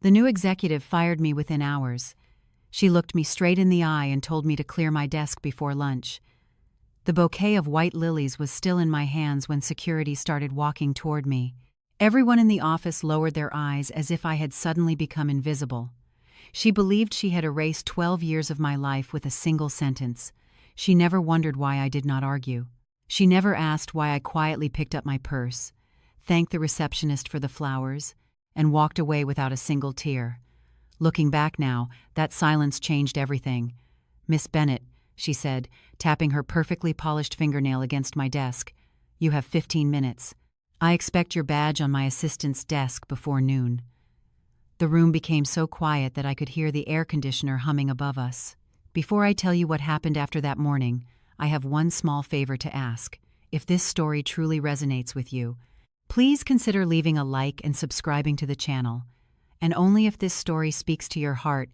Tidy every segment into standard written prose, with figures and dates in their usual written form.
The new executive fired me within hours. She looked me straight in the eye and told me to clear my desk before lunch. The bouquet of white lilies was still in my hands when security started walking toward me. Everyone in the office lowered their eyes as if I had suddenly become invisible. She believed she had erased 12 years of my life with a single sentence. She never wondered why I did not argue. She never asked why I quietly picked up my purse, thanked the receptionist for the flowers, and walked away without a single tear. Looking back now, that silence changed everything. "Miss Bennett," she said, tapping her perfectly polished fingernail against my desk, "you have 15 minutes. I expect your badge on my assistant's desk before noon." The room became so quiet that I could hear the air conditioner humming above us. Before I tell you what happened after that morning, I have one small favor to ask. If this story truly resonates with you, please consider leaving a like and subscribing to the channel. And only if this story speaks to your heart,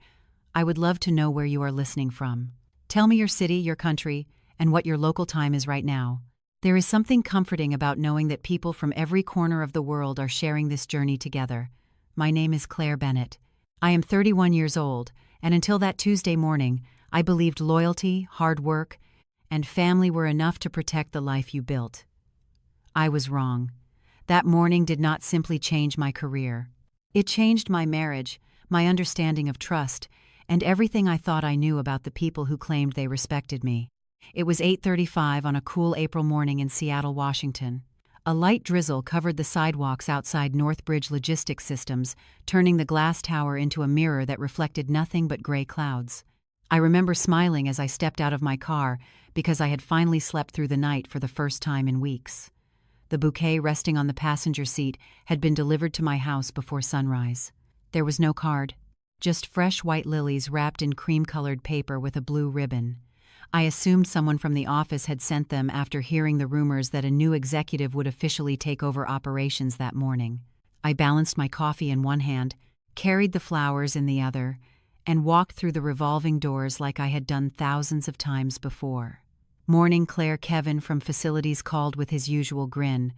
I would love to know where you are listening from. Tell me your city, your country, and what your local time is right now. There is something comforting about knowing that people from every corner of the world are sharing this journey together. My name is Claire Bennett. I am 31 years old, and until that Tuesday morning, I believed loyalty, hard work, and family were enough to protect the life you built. I was wrong. That morning did not simply change my career. It changed my marriage, my understanding of trust, and everything I thought I knew about the people who claimed they respected me. It was 8:35 on a cool April morning in Seattle, Washington. A light drizzle covered the sidewalks outside Northbridge Logistics Systems, turning the glass tower into a mirror that reflected nothing but gray clouds. I remember smiling as I stepped out of my car because I had finally slept through the night for the first time in weeks. The bouquet resting on the passenger seat had been delivered to my house before sunrise. There was no card, just fresh white lilies wrapped in cream-colored paper with a blue ribbon. I assumed someone from the office had sent them after hearing the rumors that a new executive would officially take over operations that morning. I balanced my coffee in one hand, carried the flowers in the other, and walked through the revolving doors like I had done thousands of times before. "Morning, Claire." Kevin from facilities called with his usual grin.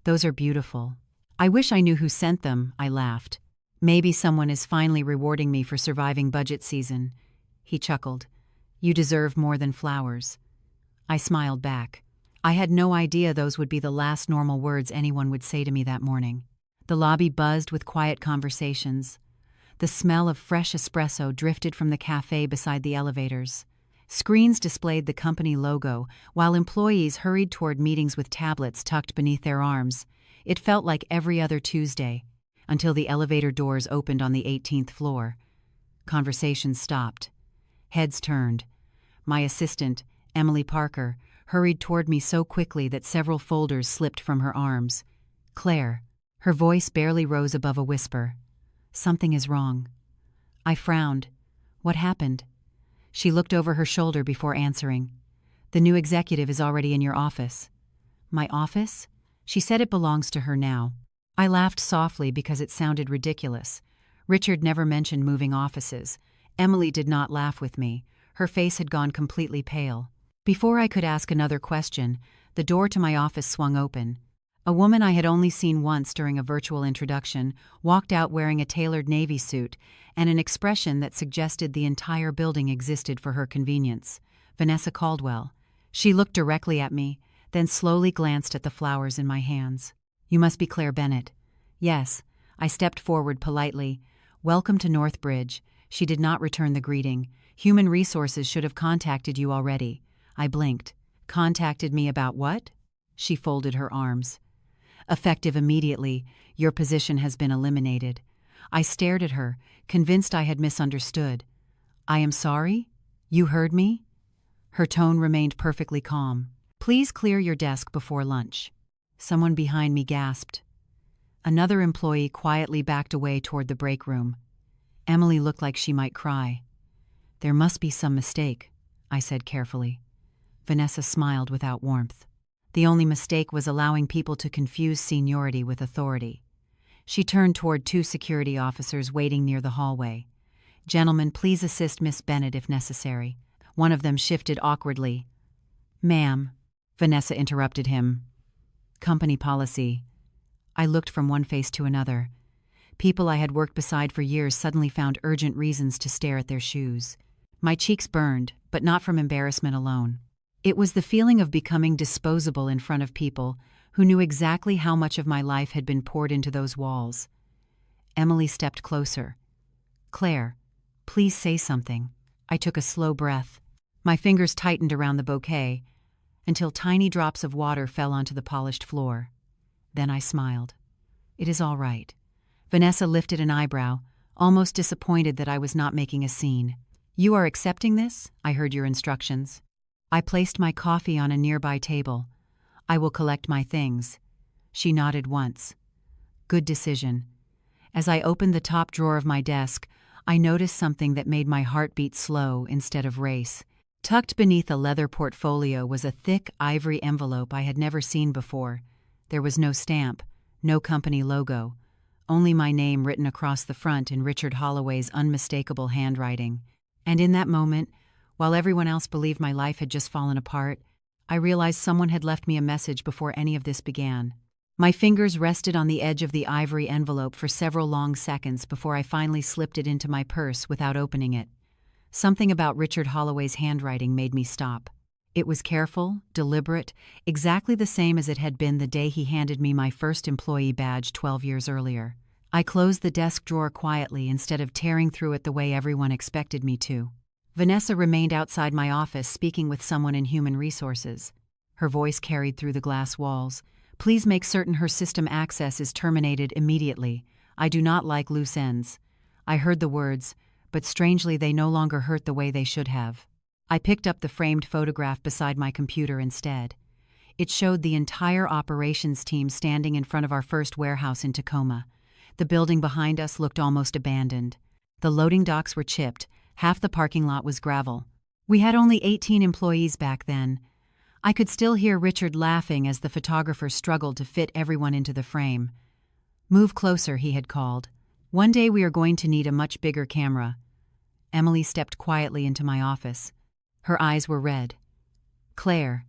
"Those are beautiful." "I wish I knew who sent them," I laughed. "Maybe someone is finally rewarding me for surviving budget season." He chuckled. "You deserve more than flowers." I smiled back. I had no idea those would be the last normal words anyone would say to me that morning. The lobby buzzed with quiet conversations. The smell of fresh espresso drifted from the cafe beside the elevators. Screens displayed the company logo, while employees hurried toward meetings with tablets tucked beneath their arms. It felt like every other Tuesday, until the elevator doors opened on the 18th floor. Conversations stopped. Heads turned. My assistant, Emily Parker, hurried toward me so quickly that several folders slipped from her arms. "Claire." Her voice barely rose above a whisper. "Something is wrong." I frowned. "What happened?" She looked over her shoulder before answering. "The new executive is already in your office." "My office?" She said it belongs to her now. I laughed softly because it sounded ridiculous. Richard never mentioned moving offices. Emily did not laugh with me. Her face had gone completely pale. Before I could ask another question, the door to my office swung open. A woman I had only seen once during a virtual introduction walked out wearing a tailored navy suit and an expression that suggested the entire building existed for her convenience. Vanessa Caldwell. She looked directly at me, then slowly glanced at the flowers in my hands. "You must be Claire Bennett." "Yes." I stepped forward politely. "Welcome to Northbridge." She did not return the greeting. "Human Resources should have contacted you already." I blinked. "Contacted me about what?" She folded her arms. "Effective immediately. Your position has been eliminated." I stared at her, convinced I had misunderstood. "I am sorry? You heard me?" Her tone remained perfectly calm. "Please clear your desk before lunch." Someone behind me gasped. Another employee quietly backed away toward the break room. Emily looked like she might cry. "There must be some mistake," I said carefully. Vanessa smiled without warmth. The only mistake was allowing people to confuse seniority with authority. She turned toward two security officers waiting near the hallway. "Gentlemen, please assist Miss Bennett if necessary." One of them shifted awkwardly. "Ma'am," Vanessa interrupted him. "Company policy." I looked from one face to another. People I had worked beside for years suddenly found urgent reasons to stare at their shoes. My cheeks burned, but not from embarrassment alone. It was the feeling of becoming disposable in front of people who knew exactly how much of my life had been poured into those walls. Emily stepped closer. "Claire, please say something." I took a slow breath. My fingers tightened around the bouquet until tiny drops of water fell onto the polished floor. Then I smiled. "It is all right." Vanessa lifted an eyebrow, almost disappointed that I was not making a scene. "You are accepting this?" I heard your instructions. I placed my coffee on a nearby table. "I will collect my things." She nodded once. "Good decision." As I opened the top drawer of my desk, I noticed something that made my heart beat slow instead of race. Tucked beneath a leather portfolio was a thick ivory envelope I had never seen before. There was no stamp, no company logo, only my name written across the front in Richard Holloway's unmistakable handwriting. And in that moment, while everyone else believed my life had just fallen apart, I realized someone had left me a message before any of this began. My fingers rested on the edge of the ivory envelope for several long seconds before I finally slipped it into my purse without opening it. Something about Richard Holloway's handwriting made me stop. It was careful, deliberate, exactly the same as it had been the day he handed me my first employee badge 12 years earlier. I closed the desk drawer quietly instead of tearing through it the way everyone expected me to. Vanessa remained outside my office speaking with someone in human resources. Her voice carried through the glass walls. "Please make certain her system access is terminated immediately. I do not like loose ends." I heard the words, but strangely they no longer hurt the way they should have. I picked up the framed photograph beside my computer instead. It showed the entire operations team standing in front of our first warehouse in Tacoma. The building behind us looked almost abandoned. The loading docks were chipped, half the parking lot was gravel. We had only 18 employees back then. I could still hear Richard laughing as the photographer struggled to fit everyone into the frame. "Move closer," he had called. "One day we are going to need a much bigger camera." Emily stepped quietly into my office. Her eyes were red. "Claire,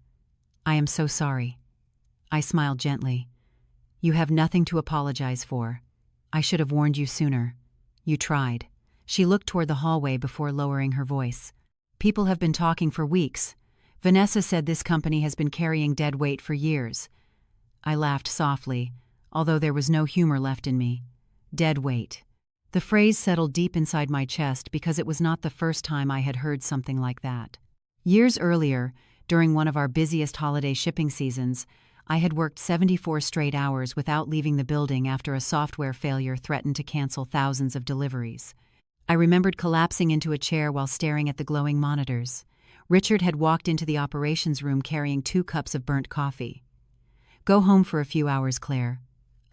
I am so sorry." I smiled gently. "You have nothing to apologize for. I should have warned you sooner. You tried." She looked toward the hallway before lowering her voice. "People have been talking for weeks. Vanessa said this company has been carrying dead weight for years." I laughed softly, although there was no humor left in me. Dead weight. The phrase settled deep inside my chest because it was not the first time I had heard something like that. Years earlier, during one of our busiest holiday shipping seasons, I had worked 74 straight hours without leaving the building after a software failure threatened to cancel thousands of deliveries. I remembered collapsing into a chair while staring at the glowing monitors. Richard had walked into the operations room carrying 2 cups of burnt coffee. "Go home for a few hours, Claire."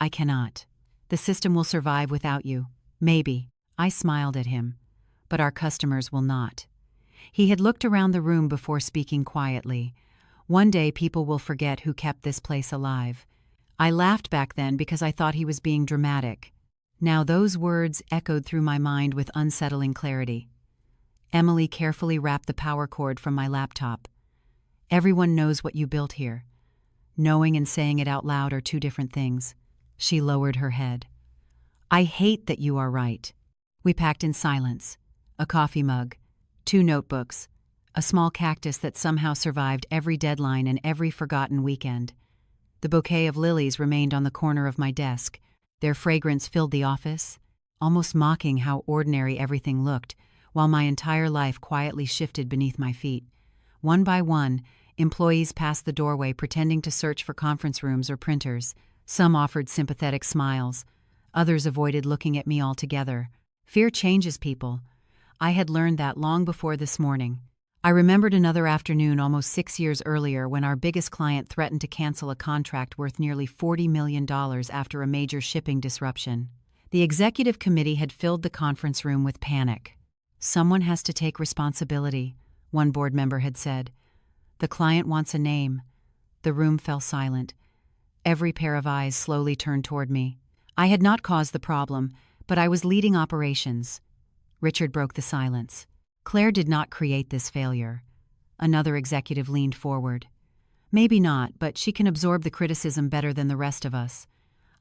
"I cannot. The system will survive without you." "Maybe." I smiled at him. "But our customers will not." He had looked around the room before speaking quietly. "One day people will forget who kept this place alive." I laughed back then because I thought he was being dramatic. Now those words echoed through my mind with unsettling clarity. Emily carefully wrapped the power cord from my laptop. "Everyone knows what you built here. Knowing and saying it out loud are 2 different things." She lowered her head. "I hate that you are right." We packed in silence. A coffee mug, 2 notebooks, a small cactus that somehow survived every deadline and every forgotten weekend. The bouquet of lilies remained on the corner of my desk. Their fragrance filled the office, almost mocking how ordinary everything looked, while my entire life quietly shifted beneath my feet. One by one, employees passed the doorway pretending to search for conference rooms or printers. Some offered sympathetic smiles. Others avoided looking at me altogether. Fear changes people. I had learned that long before this morning. I remembered another afternoon almost 6 years earlier when our biggest client threatened to cancel a contract worth nearly $40 million after a major shipping disruption. The executive committee had filled the conference room with panic. "Someone has to take responsibility," one board member had said. "The client wants a name." The room fell silent. Every pair of eyes slowly turned toward me. I had not caused the problem, but I was leading operations. Richard broke the silence. "Claire did not create this failure." Another executive leaned forward. "Maybe not, but she can absorb the criticism better than the rest of us."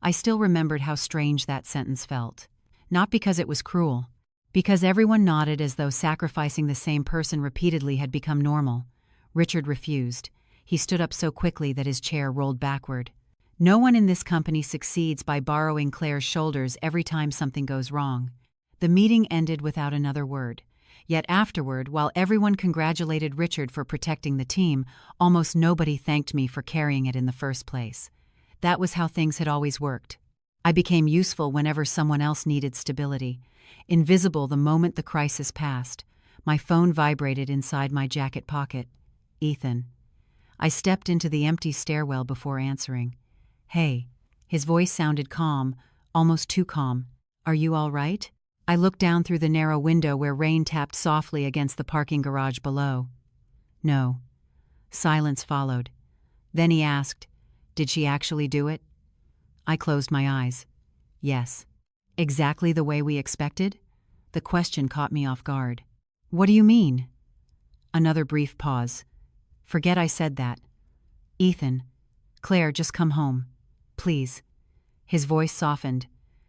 I still remembered how strange that sentence felt. Not because it was cruel. Because everyone nodded as though sacrificing the same person repeatedly had become normal. Richard refused. He stood up so quickly that his chair rolled backward. No one in this company succeeds by borrowing Claire's shoulders every time something goes wrong. The meeting ended without another word. Yet afterward, while everyone congratulated Richard for protecting the team, almost nobody thanked me for carrying it in the first place. That was how things had always worked. I became useful whenever someone else needed stability. Invisible the moment the crisis passed. My phone vibrated inside my jacket pocket. Ethan. I stepped into the empty stairwell before answering. Hey. His voice sounded calm, almost too calm. Are you all right? I looked down through the narrow window where rain tapped softly against the parking garage below. No. Silence followed. Then he asked, Did she actually do it? I closed my eyes. Yes. Exactly the way we expected? The question caught me off guard. What do you mean? Another brief pause. Forget I said that. Ethan. Claire, just come home. Please. His voice softened.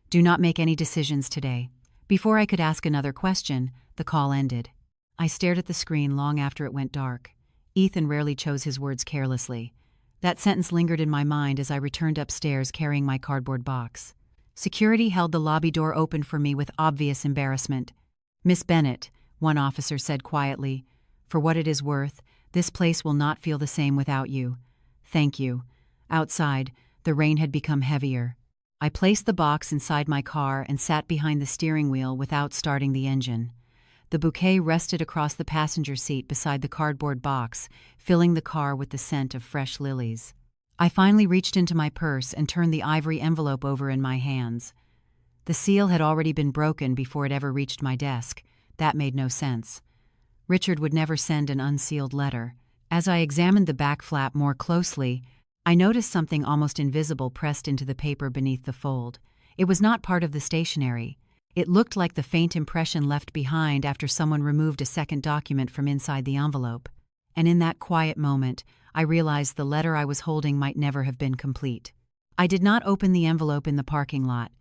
Do not make any decisions today. Before I could ask another question, the call ended. I stared at the screen long after it went dark. Ethan rarely chose his words carelessly. That sentence lingered in my mind as I returned upstairs carrying my cardboard box. Security held the lobby door open for me with obvious embarrassment. Miss Bennett, one officer said quietly, for what it is worth, this place will not feel the same without you. Thank you. Outside, the rain had become heavier. I placed the box inside my car and sat behind the steering wheel without starting the engine. The bouquet rested across the passenger seat beside the cardboard box, filling the car with the scent of fresh lilies. I finally reached into my purse and turned the ivory envelope over in my hands. The seal had already been broken before it ever reached my desk. That made no sense. Richard would never send an unsealed letter. As I examined the back flap more closely, I noticed something almost invisible pressed into the paper beneath the fold. It was not part of the stationery. It looked like the faint impression left behind after someone removed a second document from inside the envelope. And in that quiet moment, I realized the letter I was holding might never have been complete. I did not open the envelope in the parking lot.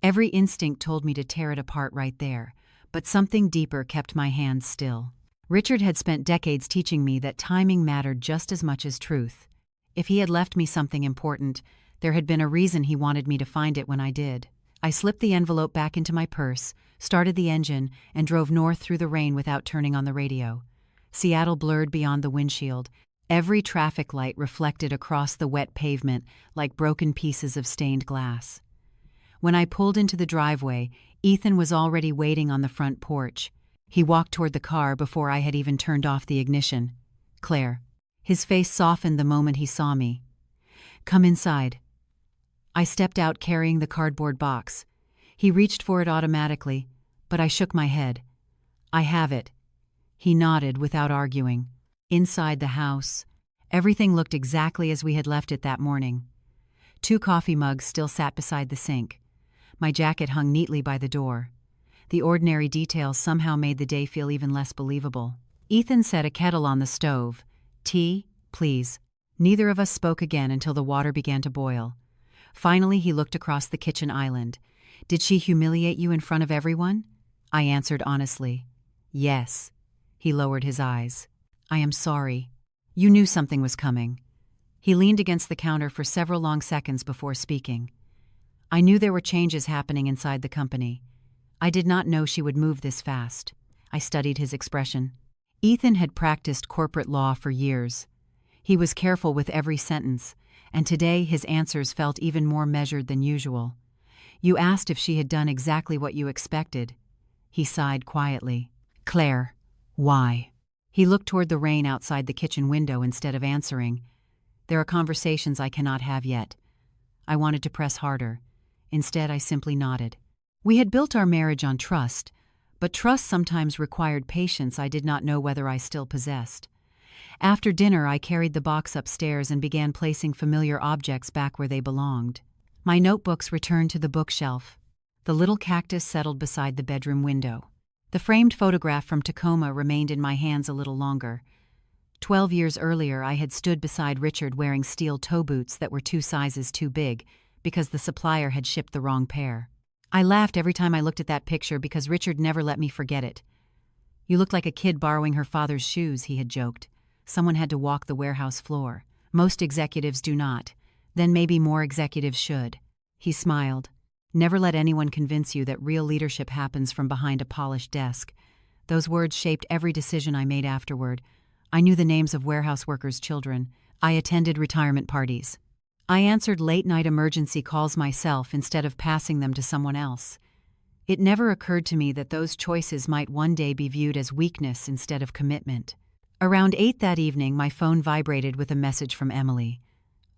Every instinct told me to tear it apart right there, but something deeper kept my hands still. Richard had spent decades teaching me that timing mattered just as much as truth. If he had left me something important, there had been a reason he wanted me to find it when I did. I slipped the envelope back into my purse, started the engine, and drove north through the rain without turning on the radio. Seattle blurred beyond the windshield. Every traffic light reflected across the wet pavement like broken pieces of stained glass. When I pulled into the driveway, Ethan was already waiting on the front porch. He walked toward the car before I had even turned off the ignition. Claire. His face softened the moment he saw me. Come inside. I stepped out carrying the cardboard box. He reached for it automatically, but I shook my head. I have it. He nodded without arguing. Inside the house, everything looked exactly as we had left it that morning. 2 coffee mugs still sat beside the sink. My jacket hung neatly by the door. The ordinary details somehow made the day feel even less believable. Ethan set a kettle on the stove. Tea, please. Neither of us spoke again until the water began to boil. Finally, he looked across the kitchen island. Did she humiliate you in front of everyone? I answered honestly. Yes. He lowered his eyes. I am sorry. You knew something was coming. He leaned against the counter for several long seconds before speaking. I knew there were changes happening inside the company. I did not know she would move this fast. I studied his expression. Ethan had practiced corporate law for years. He was careful with every sentence, and today his answers felt even more measured than usual. You asked if she had done exactly what you expected. He sighed quietly. Claire, why? He looked toward the rain outside the kitchen window instead of answering. There are conversations I cannot have yet. I wanted to press harder. Instead, I simply nodded. We had built our marriage on trust, but trust sometimes required patience I did not know whether I still possessed. After dinner, I carried the box upstairs and began placing familiar objects back where they belonged. My notebooks returned to the bookshelf. The little cactus settled beside the bedroom window. The framed photograph from Tacoma remained in my hands a little longer. 12 years earlier, I had stood beside Richard wearing steel toe boots that were 2 sizes too big, because the supplier had shipped the wrong pair. I laughed every time I looked at that picture because Richard never let me forget it. "You look like a kid borrowing her father's shoes," he had joked. "Someone had to walk the warehouse floor. Most executives do not. Then maybe more executives should." He smiled. "Never let anyone convince you that real leadership happens from behind a polished desk." Those words shaped every decision I made afterward. I knew the names of warehouse workers' children. I attended retirement parties. I answered late-night emergency calls myself instead of passing them to someone else. It never occurred to me that those choices might one day be viewed as weakness instead of commitment. Around 8 that evening, my phone vibrated with a message from Emily.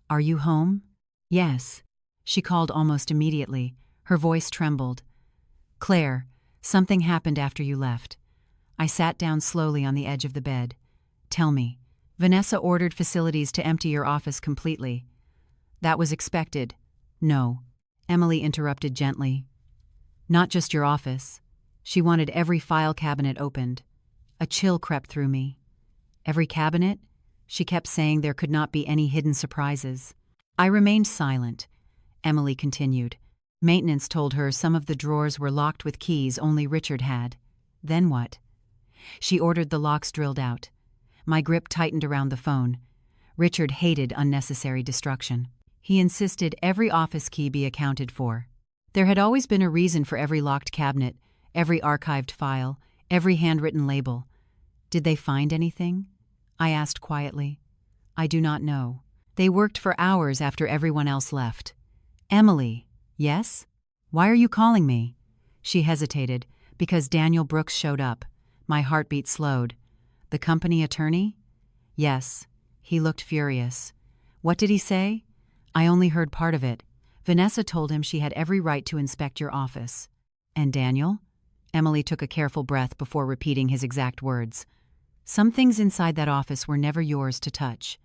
"Are you home?" "Yes." She called almost immediately. Her voice trembled. "Claire, something happened after you left." I sat down slowly on the edge of the bed. "Tell me." "Vanessa ordered facilities to empty your office completely." "That was expected." "No." Emily interrupted gently. "Not just your office. She wanted every file cabinet opened." A chill crept through me. "Every cabinet?" She kept saying there could not be any hidden surprises. I remained silent. Emily continued. "Maintenance told her some of the drawers were locked with keys only Richard had." "Then what?" "She ordered the locks drilled out." My grip tightened around the phone. Richard hated unnecessary destruction. He insisted every office key be accounted for. There had always been a reason for every locked cabinet, every archived file, every handwritten label. "Did they find anything?" I asked quietly. "I do not know. They worked for hours after everyone else left." "Emily." "Yes?" "Why are you calling me?" She hesitated. "Because Daniel Brooks showed up." My heartbeat slowed. "The company attorney?" "Yes." He looked furious. "What did he say?" "I only heard part of it. Vanessa told him she had every right to inspect your office." "And Daniel?" Emily took a careful breath before repeating his exact words. "Some things inside that office were never yours to touch."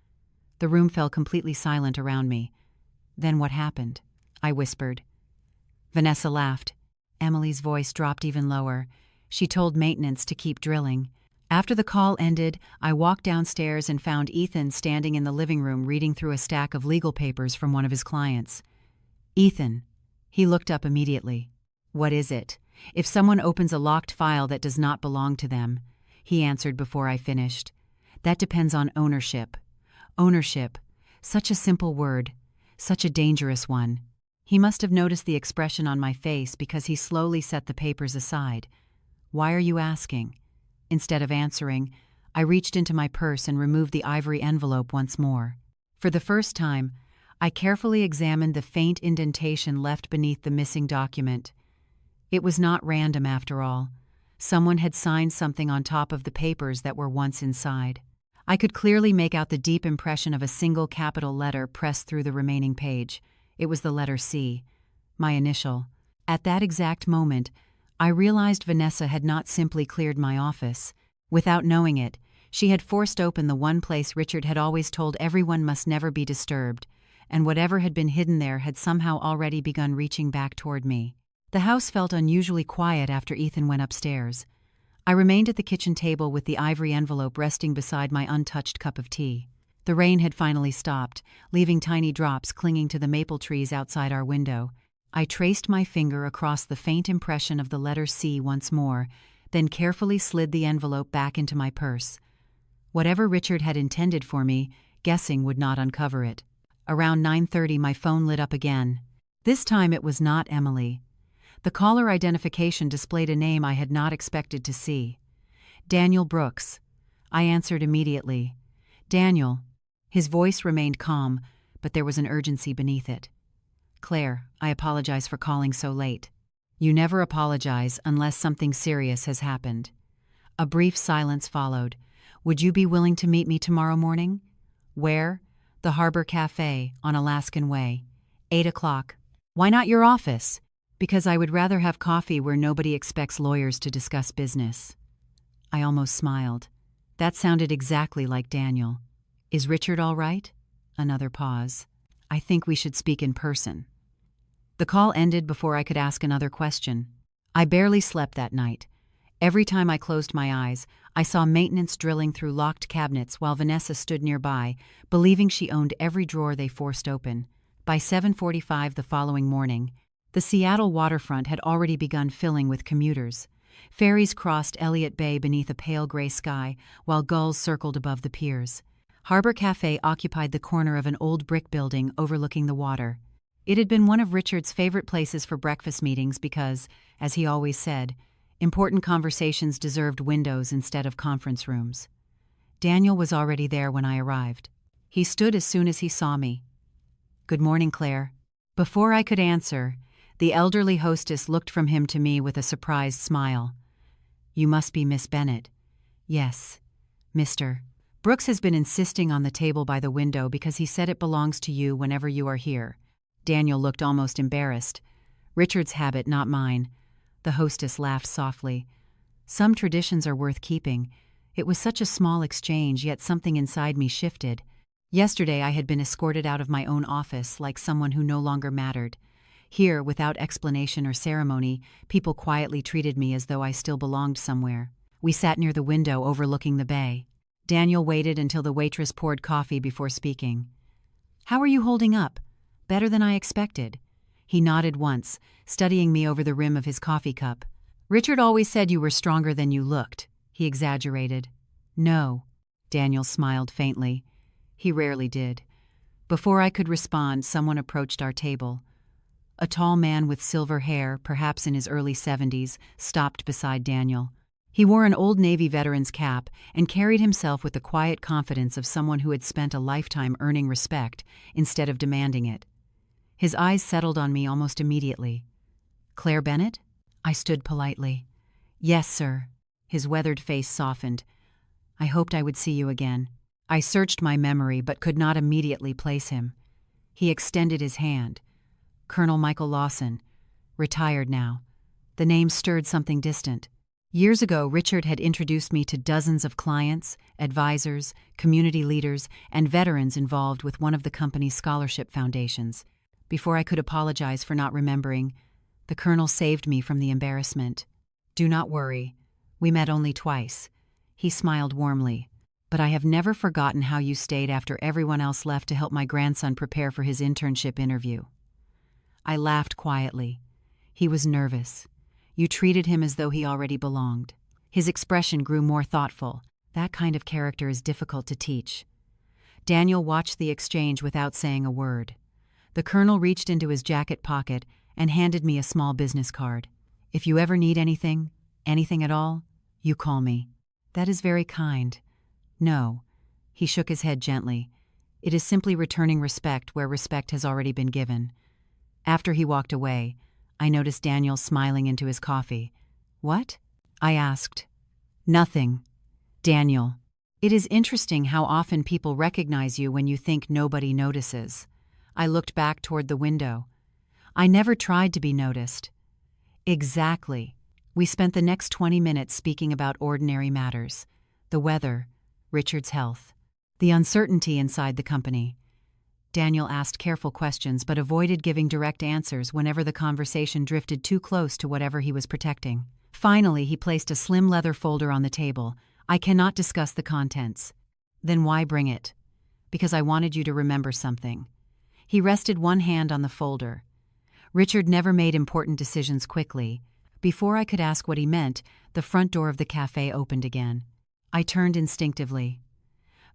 The room fell completely silent around me. "Then what happened?" I whispered. Vanessa laughed. Emily's voice dropped even lower. She told maintenance to keep drilling. After the call ended, I walked downstairs and found Ethan standing in the living room reading through a stack of legal papers from one of his clients. "Ethan." He looked up immediately. "What is it?" "If someone opens a locked file that does not belong to them," he answered before I finished. "That depends on ownership." Ownership. Such a simple word. Such a dangerous one. He must have noticed the expression on my face because he slowly set the papers aside. "Why are you asking?" Instead of answering, I reached into my purse and removed the ivory envelope once more. For the first time, I carefully examined the faint indentation left beneath the missing document. It was not random after all. Someone had signed something on top of the papers that were once inside. I could clearly make out the deep impression of a single capital letter pressed through the remaining page. It was the letter C, my initial. At that exact moment, I realized Vanessa had not simply cleared my office. Without knowing it, she had forced open the one place Richard had always told everyone must never be disturbed, and whatever had been hidden there had somehow already begun reaching back toward me. The house felt unusually quiet after Ethan went upstairs. I remained at the kitchen table with the ivory envelope resting beside my untouched cup of tea. The rain had finally stopped, leaving tiny drops clinging to the maple trees outside our window. I traced my finger across the faint impression of the letter C once more, then carefully slid the envelope back into my purse. Whatever Richard had intended for me, guessing would not uncover it. Around 9:30, my phone lit up again. This time it was not Emily. The caller identification displayed a name I had not expected to see. "Daniel Brooks." I answered immediately. "Daniel." His voice remained calm, but there was an urgency beneath it. "Claire, I apologize for calling so late." "You never apologize unless something serious has happened." A brief silence followed. "Would you be willing to meet me tomorrow morning?" "Where?" "The Harbor Cafe on Alaskan Way. 8 o'clock. "Why not your office?" "Because I would rather have coffee where nobody expects lawyers to discuss business." I almost smiled. That sounded exactly like Daniel. "Is Richard all right?" Another pause. "I think we should speak in person." The call ended before I could ask another question. I barely slept that night. Every time I closed my eyes, I saw maintenance drilling through locked cabinets while Vanessa stood nearby, believing she owned every drawer they forced open. By 7:45 the following morning, the Seattle waterfront had already begun filling with commuters. Ferries crossed Elliott Bay beneath a pale gray sky, while gulls circled above the piers. Harbor Cafe occupied the corner of an old brick building overlooking the water. It had been one of Richard's favorite places for breakfast meetings because, as he always said, important conversations deserved windows instead of conference rooms. Daniel was already there when I arrived. He stood as soon as he saw me. "Good morning, Claire." Before I could answer, the elderly hostess looked from him to me with a surprised smile. "You must be Miss Bennett." "Yes, Mr. Brooks has been insisting on the table by the window because he said it belongs to you whenever you are here." Daniel looked almost embarrassed. "Richard's habit, not mine." The hostess laughed softly. "Some traditions are worth keeping. It was such a small exchange, yet something inside me shifted. Yesterday I had been escorted out of my own office like someone who no longer mattered. Here, without explanation or ceremony, people quietly treated me as though I still belonged somewhere." We sat near the window overlooking the bay. Daniel waited until the waitress poured coffee before speaking. "How are you holding up? Better than I expected." He nodded once, studying me over the rim of his coffee cup. "Richard always said you were stronger than you looked," he exaggerated. "No." Daniel smiled faintly. He rarely did. Before I could respond, someone approached our table. A tall man with silver hair, perhaps in his early 70s, stopped beside Daniel. He wore an old Navy veteran's cap and carried himself with the quiet confidence of someone who had spent a lifetime earning respect instead of demanding it. His eyes settled on me almost immediately. "Claire Bennett?" I stood politely. "Yes, sir." His weathered face softened. "I hoped I would see you again." I searched my memory but could not immediately place him. He extended his hand. "Colonel Michael Lawson. Retired now." The name stirred something distant. Years ago, Richard had introduced me to dozens of clients, advisors, community leaders, and veterans involved with one of the company's scholarship foundations. Before I could apologize for not remembering, the colonel saved me from the embarrassment. "Do not worry. We met only twice." He smiled warmly. "But I have never forgotten how you stayed after everyone else left to help my grandson prepare for his internship interview." I laughed quietly. He was nervous. "You treated him as though he already belonged." His expression grew more thoughtful. That kind of character is difficult to teach. Daniel watched the exchange without saying a word. The colonel reached into his jacket pocket and handed me a small business card. "If you ever need anything at all, you call me." "That is very kind." "No." He shook his head gently. "It is simply returning respect where respect has already been given." After he walked away, I noticed Daniel smiling into his coffee. "What?" I asked. "Nothing." "Daniel, it is interesting how often people recognize you when you think nobody notices." I looked back toward the window. "I never tried to be noticed." "Exactly." We spent the next 20 minutes speaking about ordinary matters. The weather, Richard's health, the uncertainty inside the company. Daniel asked careful questions but avoided giving direct answers whenever the conversation drifted too close to whatever he was protecting. Finally, he placed a slim leather folder on the table. "I cannot discuss the contents." "Then why bring it?" "Because I wanted you to remember something." He rested one hand on the folder. Richard never made important decisions quickly. Before I could ask what he meant, the front door of the cafe opened again. I turned instinctively.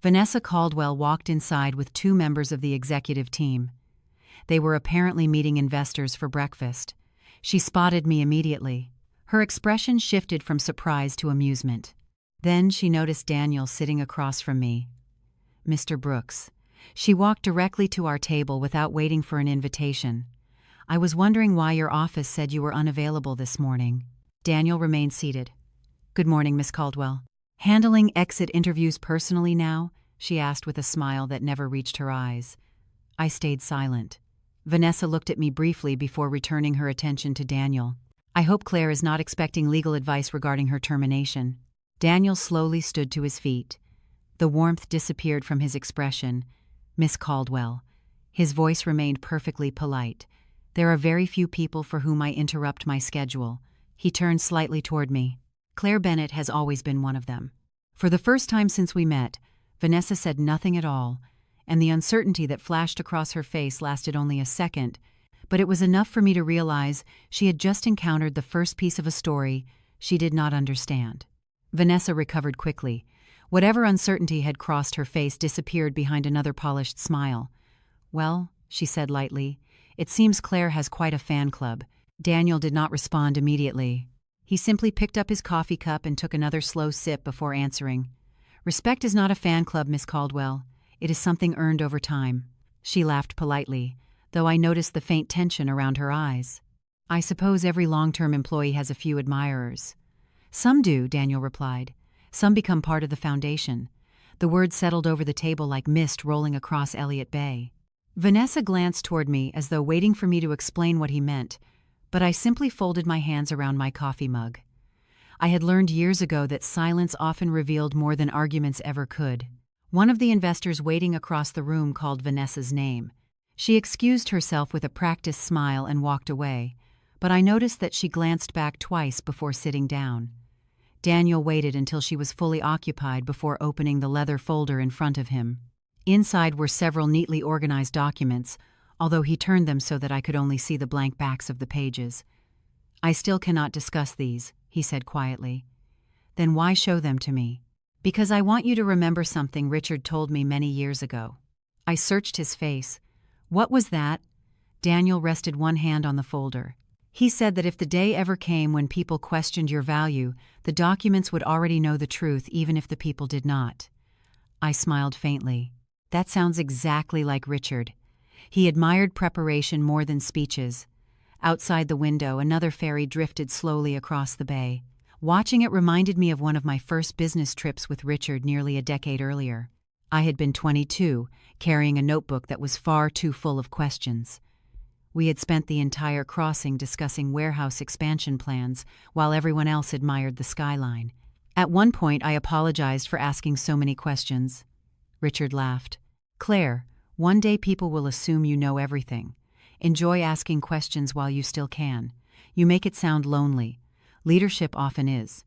Vanessa Caldwell walked inside with 2 members of the executive team. They were apparently meeting investors for breakfast. She spotted me immediately. Her expression shifted from surprise to amusement. Then she noticed Daniel sitting across from me. "Mr. Brooks." She walked directly to our table without waiting for an invitation. "I was wondering why your office said you were unavailable this morning." Daniel remained seated. "Good morning, Miss Caldwell." "Handling exit interviews personally now?" she asked with a smile that never reached her eyes. I stayed silent. Vanessa looked at me briefly before returning her attention to Daniel. "I hope Claire is not expecting legal advice regarding her termination." Daniel slowly stood to his feet. The warmth disappeared from his expression. "Miss Caldwell." His voice remained perfectly polite. "There are very few people for whom I interrupt my schedule." He turned slightly toward me. "Claire Bennett has always been one of them." For the first time since we met, Vanessa said nothing at all, and the uncertainty that flashed across her face lasted only a second, but it was enough for me to realize she had just encountered the first piece of a story she did not understand. Vanessa recovered quickly. Whatever uncertainty had crossed her face disappeared behind another polished smile. "Well," she said lightly, "it seems Claire has quite a fan club." Daniel did not respond immediately. He simply picked up his coffee cup and took another slow sip before answering. "Respect is not a fan club, Miss Caldwell. It is something earned over time." She laughed politely, though I noticed the faint tension around her eyes. "I suppose every long-term employee has a few admirers." "Some do," Daniel replied. "Some become part of the foundation." The words settled over the table like mist rolling across Elliott Bay. Vanessa glanced toward me as though waiting for me to explain what he meant, but I simply folded my hands around my coffee mug. I had learned years ago that silence often revealed more than arguments ever could. One of the investors waiting across the room called Vanessa's name. She excused herself with a practiced smile and walked away, but I noticed that she glanced back twice before sitting down. Daniel waited until she was fully occupied before opening the leather folder in front of him. Inside were several neatly organized documents, although he turned them so that I could only see the blank backs of the pages. "I still cannot discuss these," he said quietly. "Then why show them to me?" "Because I want you to remember something Richard told me many years ago." I searched his face. "What was that?" Daniel rested one hand on the folder. "He said that if the day ever came when people questioned your value, the documents would already know the truth even if the people did not." I smiled faintly. That sounds exactly like Richard. He admired preparation more than speeches. Outside the window, another ferry drifted slowly across the bay. Watching it reminded me of one of my first business trips with Richard nearly a decade earlier. I had been 22, carrying a notebook that was far too full of questions. We had spent the entire crossing discussing warehouse expansion plans, while everyone else admired the skyline. At one point, I apologized for asking so many questions. Richard laughed. "Claire, one day people will assume you know everything. Enjoy asking questions while you still can. You make it sound lonely. Leadership often is."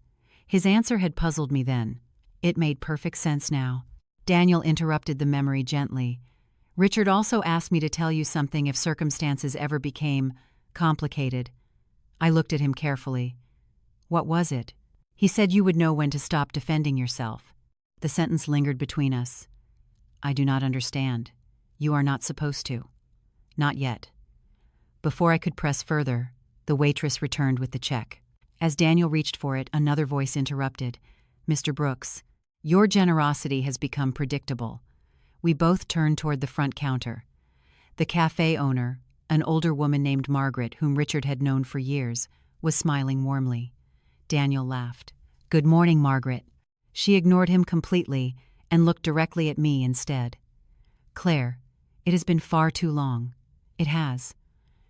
His answer had puzzled me then. It made perfect sense now. Daniel interrupted the memory gently. "Richard also asked me to tell you something if circumstances ever became complicated." I looked at him carefully. "What was it?" "He said you would know when to stop defending yourself." The sentence lingered between us. "I do not understand." "You are not supposed to." "Not yet." Before I could press further, the waitress returned with the check. As Daniel reached for it, another voice interrupted. "Mr. Brooks, your generosity has become predictable." We both turned toward the front counter. The cafe owner, an older woman named Margaret, whom Richard had known for years, was smiling warmly. Daniel laughed. "Good morning, Margaret." She ignored him completely and looked directly at me instead. "Claire, it has been far too long." "It has."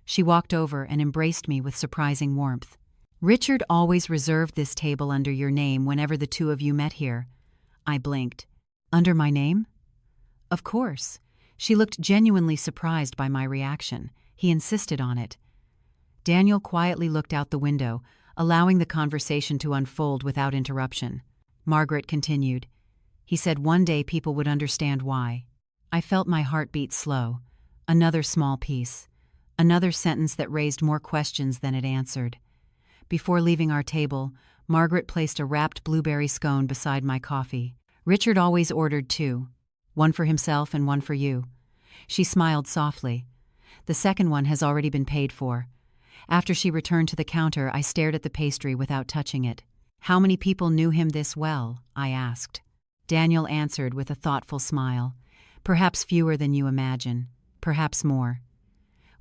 She walked over and embraced me with surprising warmth. "Richard always reserved this table under your name whenever the two of you met here." I blinked. "Under my name?" "Of course." She looked genuinely surprised by my reaction. He insisted on it. Daniel quietly looked out the window, allowing the conversation to unfold without interruption. Margaret continued. "He said one day people would understand why." I felt my heart beat slow. Another small piece. Another sentence that raised more questions than it answered. Before leaving our table, Margaret placed a wrapped blueberry scone beside my coffee. "Richard always ordered two. One for himself and one for you." She smiled softly. "The second one has already been paid for." After she returned to the counter, I stared at the pastry without touching it. "How many people knew him this well?" I asked. Daniel answered with a thoughtful smile. "Perhaps fewer than you imagine. Perhaps more."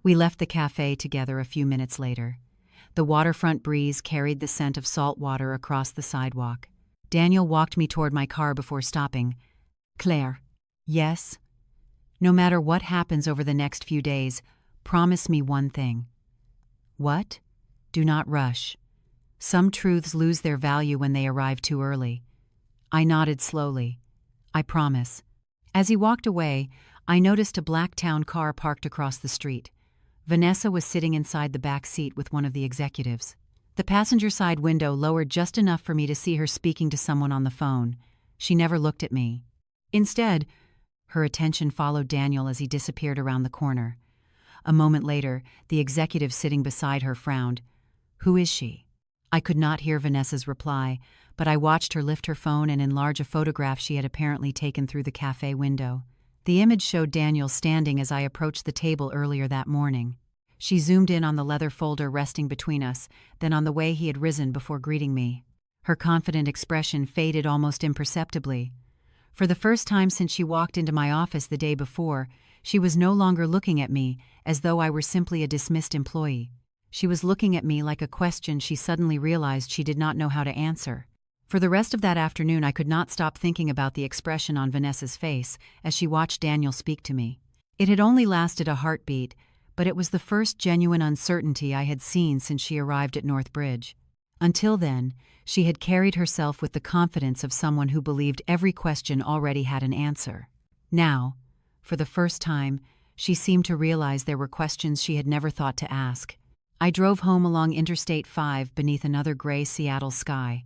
We left the cafe together a few minutes later. The waterfront breeze carried the scent of salt water across the sidewalk. Daniel walked me toward my car before stopping. "Claire." "Yes?" "No matter what happens over the next few days, promise me one thing." "What?" "Do not rush. Some truths lose their value when they arrive too early." I nodded slowly. "I promise." As he walked away, I noticed a black town car parked across the street. Vanessa was sitting inside the back seat with one of the executives. The passenger side window lowered just enough for me to see her speaking to someone on the phone. She never looked at me. Instead, Her attention followed Daniel as he disappeared around the corner. A moment later, the executive sitting beside her frowned. "Who is she?" I could not hear Vanessa's reply, but I watched her lift her phone and enlarge a photograph she had apparently taken through the cafe window. The image showed Daniel standing as I approached the table earlier that morning. She zoomed in on the leather folder resting between us, then on the way he had risen before greeting me. Her confident expression faded almost imperceptibly. For the first time since she walked into my office the day before, she was no longer looking at me as though I were simply a dismissed employee. She was looking at me like a question she suddenly realized she did not know how to answer. For the rest of that afternoon, I could not stop thinking about the expression on Vanessa's face as she watched Daniel speak to me. It had only lasted a heartbeat, but it was the first genuine uncertainty I had seen since she arrived at North Bridge. Until then, she had carried herself with the confidence of someone who believed every question already had an answer. Now, for the first time, she seemed to realize there were questions she had never thought to ask. I drove home along Interstate 5 beneath another gray Seattle sky.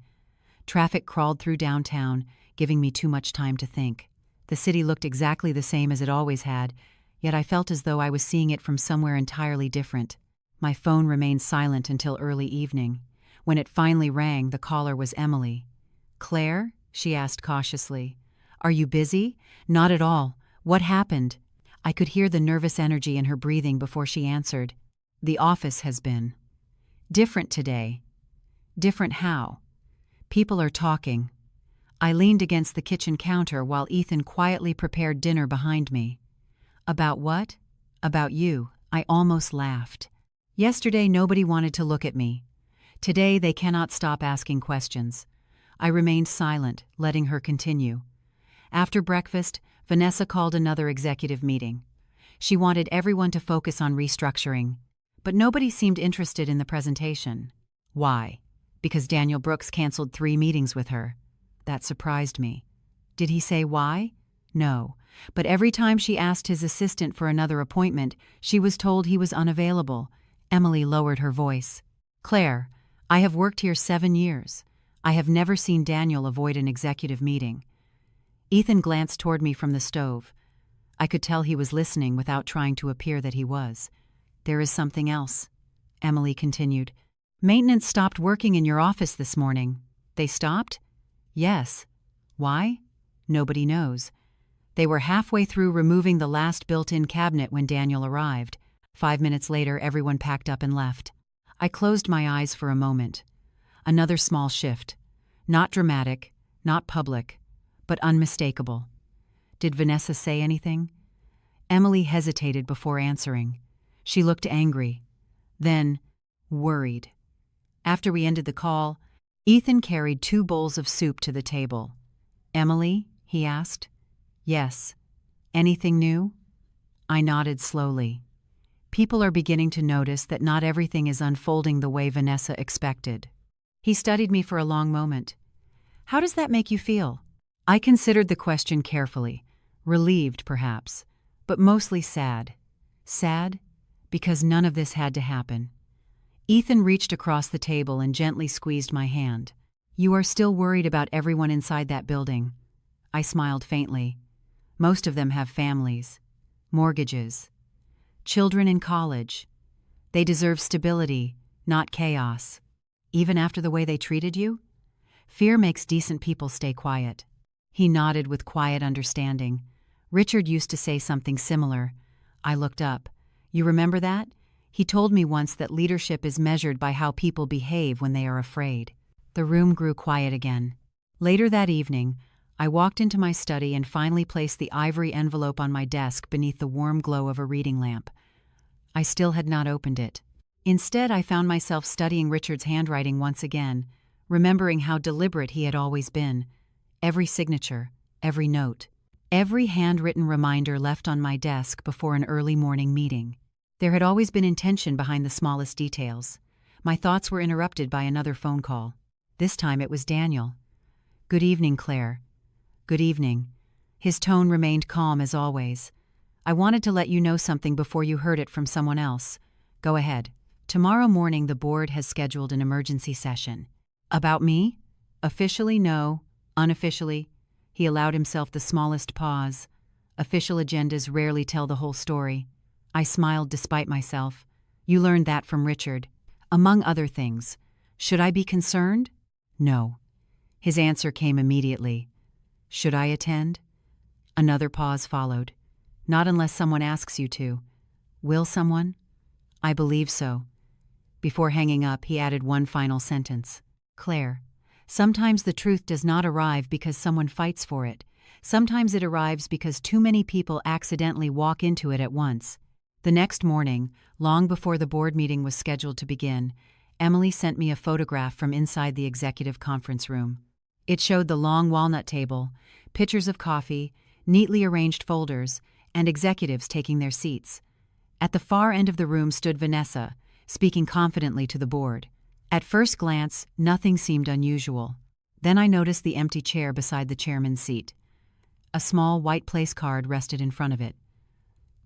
Traffic crawled through downtown, giving me too much time to think. The city looked exactly the same as it always had, yet I felt as though I was seeing it from somewhere entirely different. My phone remained silent until early evening. When it finally rang, the caller was Emily. "Claire?" she asked cautiously. "Are you busy?" "Not at all. What happened?" I could hear the nervous energy in her breathing before she answered. "The office has been different today." "Different how?" "People are talking." I leaned against the kitchen counter while Ethan quietly prepared dinner behind me. "About what?" "About you." I almost laughed. Yesterday nobody wanted to look at me. Today they cannot stop asking questions. I remained silent, letting her continue. After breakfast, Vanessa called another executive meeting. She wanted everyone to focus on restructuring, but nobody seemed interested in the presentation. Why? Because Daniel Brooks canceled 3 meetings with her. That surprised me. Did he say why? No, but every time she asked his assistant for another appointment, she was told he was unavailable. Emily lowered her voice. "Claire, I have worked here 7 years. I have never seen Daniel avoid an executive meeting." Ethan glanced toward me from the stove. I could tell he was listening without trying to appear that he was. "There is something else," Emily continued. "Maintenance stopped working in your office this morning." "They stopped?" "Yes." "Why?" "Nobody knows. They were halfway through removing the last built-in cabinet when Daniel arrived. 5 minutes later, everyone packed up and left." I closed my eyes for a moment. Another small shift. Not dramatic, not public, but unmistakable. Did Vanessa say anything? Emily hesitated before answering. She looked angry, then worried. After we ended the call, Ethan carried 2 bowls of soup to the table. "Emily?" he asked. "Yes." "Anything new?" I nodded slowly. People are beginning to notice that not everything is unfolding the way Vanessa expected. He studied me for a long moment. "How does that make you feel?" I considered the question carefully, relieved perhaps, but mostly sad. Sad because none of this had to happen. Ethan reached across the table and gently squeezed my hand. "You are still worried about everyone inside that building." I smiled faintly. Most of them have families, mortgages, children in college. They deserve stability, not chaos. Even after the way they treated you? Fear makes decent people stay quiet. He nodded with quiet understanding. Richard used to say something similar. I looked up. "You remember that? He told me once that leadership is measured by how people behave when they are afraid." The room grew quiet again. Later that evening, I walked into my study and finally placed the ivory envelope on my desk beneath the warm glow of a reading lamp. I still had not opened it. Instead, I found myself studying Richard's handwriting once again, remembering how deliberate he had always been. Every signature, every note, every handwritten reminder left on my desk before an early morning meeting. There had always been intention behind the smallest details. My thoughts were interrupted by another phone call. This time it was Daniel. "Good evening, Claire." "Good evening." His tone remained calm as always. "I wanted to let you know something before you heard it from someone else." "Go ahead." "Tomorrow morning the board has scheduled an emergency session." "About me?" "Officially, no. Unofficially." He allowed himself the smallest pause. Official agendas rarely tell the whole story. I smiled despite myself. You learned that from Richard. Among other things. Should I be concerned? No. His answer came immediately. Should I attend? Another pause followed. Not unless someone asks you to. Will someone? I believe so. Before hanging up, he added one final sentence. Claire, sometimes the truth does not arrive because someone fights for it. Sometimes it arrives because too many people accidentally walk into it at once. The next morning, long before the board meeting was scheduled to begin, Emily sent me a photograph from inside the executive conference room. It showed the long walnut table, pitchers of coffee, neatly arranged folders, and executives taking their seats. At the far end of the room stood Vanessa, speaking confidently to the board. At first glance, nothing seemed unusual. Then I noticed the empty chair beside the chairman's seat. A small white place card rested in front of it.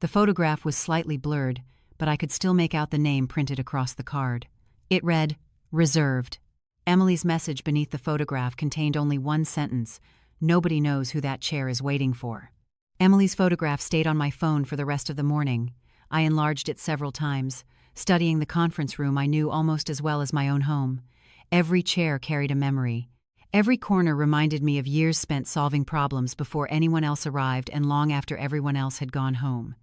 The photograph was slightly blurred, but I could still make out the name printed across the card. It read, Reserved. Emily's message beneath the photograph contained only one sentence. Nobody knows who that chair is waiting for. Emily's photograph stayed on my phone for the rest of the morning. I enlarged it several times. Studying the conference room I knew almost as well as my own home. Every chair carried a memory. Every corner reminded me of years spent solving problems before anyone else arrived and long after everyone else had gone home.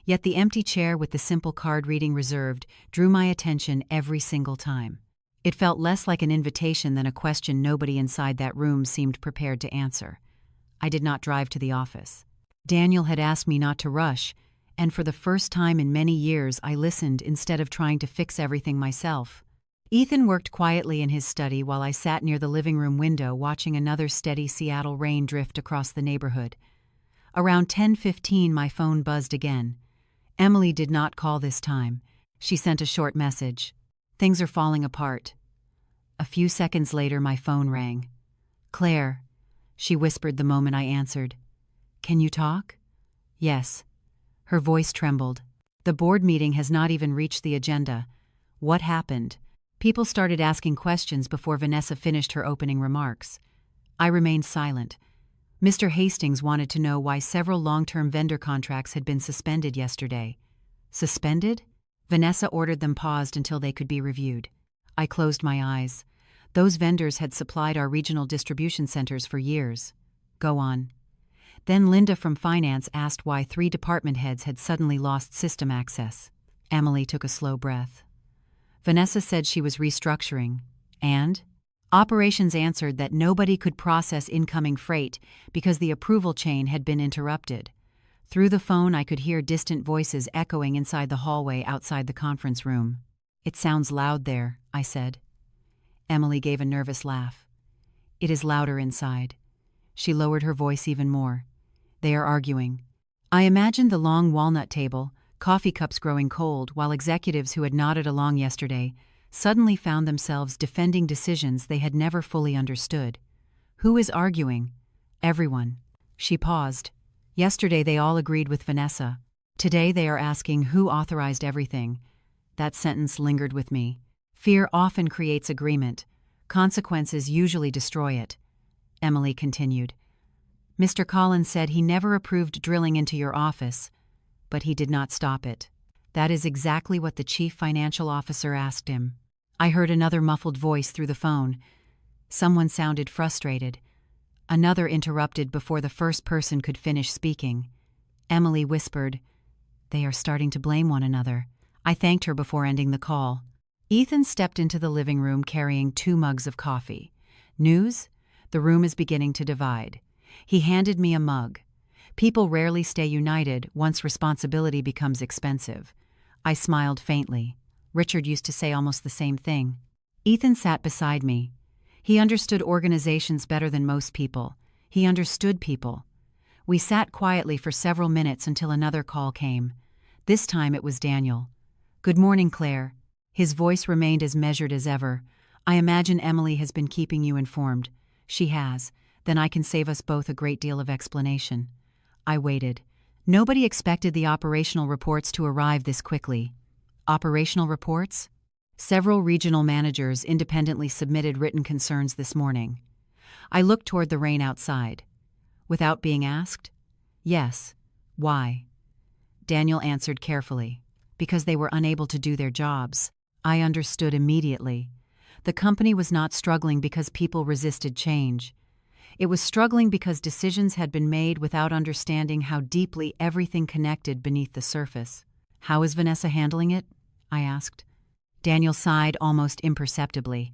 Yet the empty chair with the simple card reading Reserved drew my attention every single time. It felt less like an invitation than a question nobody inside that room seemed prepared to answer. I did not drive to the office. Daniel had asked me not to rush, and for the first time in many years I listened instead of trying to fix everything myself. Ethan worked quietly in his study while I sat near the living room window watching another steady Seattle rain drift across the neighborhood. Around 10:15 my phone buzzed again. Emily did not call this time. She sent a short message. Things are falling apart. A few seconds later my phone rang. Claire, she whispered the moment I answered. Can you talk? Yes. Her voice trembled. The board meeting has not even reached the agenda. What happened? People started asking questions before Vanessa finished her opening remarks. I remained silent. Mr. Hastings wanted to know why several long-term vendor contracts had been suspended yesterday. Suspended? Vanessa ordered them paused until they could be reviewed. I closed my eyes. Those vendors had supplied our regional distribution centers for years. Go on. Then Linda from finance asked why 3 department heads had suddenly lost system access. Emily took a slow breath. Vanessa said she was restructuring. And? Operations answered that nobody could process incoming freight because the approval chain had been interrupted. Through the phone I could hear distant voices echoing inside the hallway outside the conference room. It sounds loud there, I said. Emily gave a nervous laugh. It is louder inside. She lowered her voice even more. They are arguing. I imagined the long walnut table, coffee cups growing cold, while executives who had nodded along yesterday suddenly found themselves defending decisions they had never fully understood. Who is arguing? Everyone. She paused. Yesterday they all agreed with Vanessa. Today they are asking who authorized everything. That sentence lingered with me. Fear often creates agreement. Consequences usually destroy it. Emily continued. Mr. Collins said he never approved drilling into your office, but he did not stop it. That is exactly what the chief financial officer asked him. I heard another muffled voice through the phone. Someone sounded frustrated. Another interrupted before the first person could finish speaking. Emily whispered, They are starting to blame one another. I thanked her before ending the call. Ethan stepped into the living room carrying 2 mugs of coffee. News? The room is beginning to divide. He handed me a mug. People rarely stay united once responsibility becomes expensive. I smiled faintly. Richard used to say almost the same thing. Ethan sat beside me. He understood organizations better than most people. He understood people. We sat quietly for several minutes until another call came. This time it was Daniel. Good morning, Claire. His voice remained as measured as ever. I imagine Emily has been keeping you informed. She has. Then I can save us both a great deal of explanation. I waited. Nobody expected the operational reports to arrive this quickly. Operational reports? Several regional managers independently submitted written concerns this morning. I looked toward the rain outside. Without being asked? Yes. Why? Daniel answered carefully. Because they were unable to do their jobs. I understood immediately. The company was not struggling because people resisted change. It was struggling because decisions had been made without understanding how deeply everything connected beneath the surface. How is Vanessa handling it? I asked. Daniel sighed almost imperceptibly.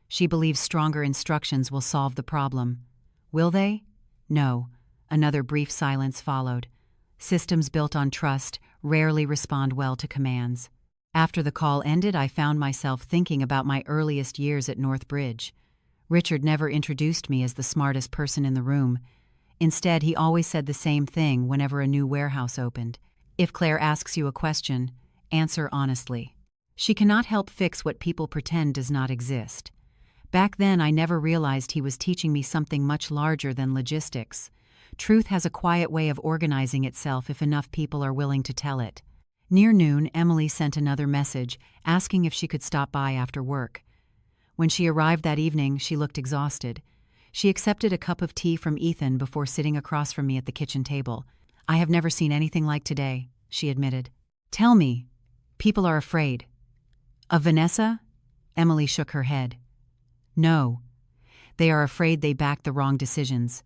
She believes stronger instructions will solve the problem. Will they? No. Another brief silence followed. Systems built on trust rarely respond well to commands. After the call ended, I found myself thinking about my earliest years at Northbridge. Richard never introduced me as the smartest person in the room. Instead, he always said the same thing whenever a new warehouse opened. If Claire asks you a question, answer honestly. She cannot help fix what people pretend does not exist. Back then, I never realized he was teaching me something much larger than logistics. Truth has a quiet way of organizing itself if enough people are willing to tell it. Near noon, Emily sent another message, asking if she could stop by after work. When she arrived that evening, she looked exhausted. She accepted a cup of tea from Ethan before sitting across from me at the kitchen table. I have never seen anything like today, she admitted. Tell me. People are afraid. Of Vanessa? Emily shook her head. No. They are afraid they backed the wrong decisions.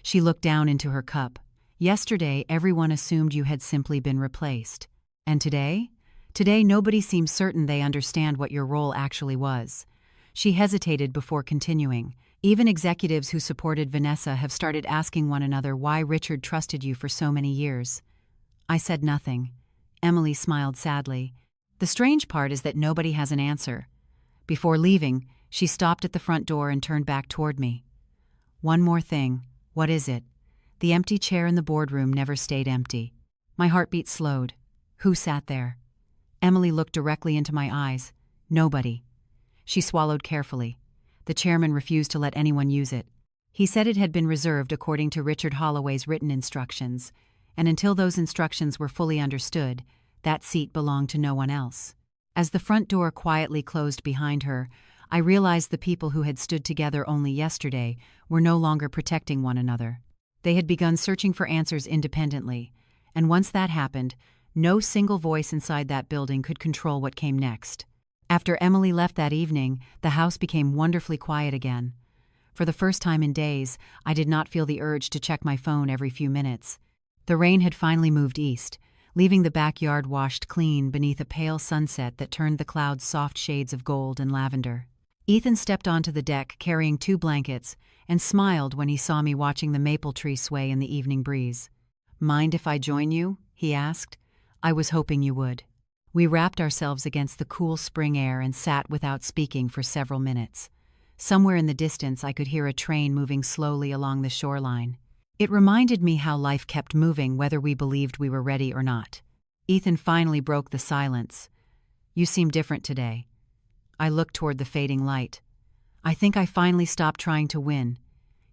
She looked down into her cup. Yesterday, everyone assumed you had simply been replaced. And today? Today, nobody seems certain they understand what your role actually was. She hesitated before continuing. Even executives who supported Vanessa have started asking one another why Richard trusted you for so many years. I said nothing. Emily smiled sadly. The strange part is that nobody has an answer. Before leaving, she stopped at the front door and turned back toward me. One more thing. What is it? The empty chair in the boardroom never stayed empty. My heartbeat slowed. Who sat there? Emily looked directly into my eyes. Nobody. She swallowed carefully. The chairman refused to let anyone use it. He said it had been reserved according to Richard Holloway's written instructions, and until those instructions were fully understood, that seat belonged to no one else. As the front door quietly closed behind her, I realized the people who had stood together only yesterday were no longer protecting one another. They had begun searching for answers independently, and once that happened, no single voice inside that building could control what came next. After Emily left that evening, the house became wonderfully quiet again. For the first time in days, I did not feel the urge to check my phone every few minutes. The rain had finally moved east, leaving the backyard washed clean beneath a pale sunset that turned the clouds soft shades of gold and lavender. Ethan stepped onto the deck carrying 2 blankets and smiled when he saw me watching the maple tree sway in the evening breeze. Mind if I join you? He asked. I was hoping you would. We wrapped ourselves against the cool spring air and sat without speaking for several minutes. Somewhere in the distance I could hear a train moving slowly along the shoreline. It reminded me how life kept moving whether we believed we were ready or not. Ethan finally broke the silence. You seem different today. I looked toward the fading light. I think I finally stopped trying to win.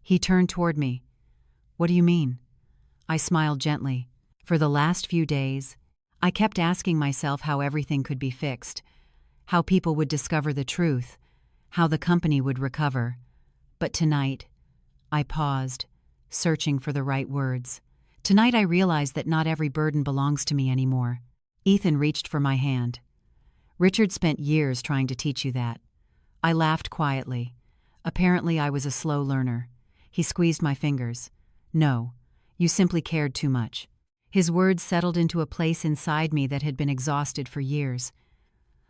He turned toward me. What do you mean? I smiled gently. For the last few days, I kept asking myself how everything could be fixed, how people would discover the truth, how the company would recover. But tonight, I paused, searching for the right words. Tonight I realized that not every burden belongs to me anymore. Ethan reached for my hand. Richard spent years trying to teach you that. I laughed quietly. Apparently I was a slow learner. He squeezed my fingers. No, you simply cared too much. His words settled into a place inside me that had been exhausted for years.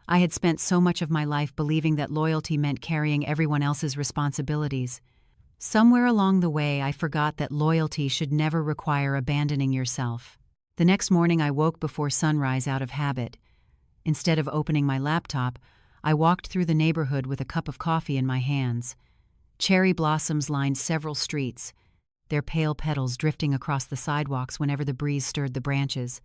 I had spent so much of my life believing that loyalty meant carrying everyone else's responsibilities. Somewhere along the way, I forgot that loyalty should never require abandoning yourself. The next morning, I woke before sunrise out of habit. Instead of opening my laptop, I walked through the neighborhood with a cup of coffee in my hands. Cherry blossoms lined several streets, their pale petals drifting across the sidewalks whenever the breeze stirred the branches.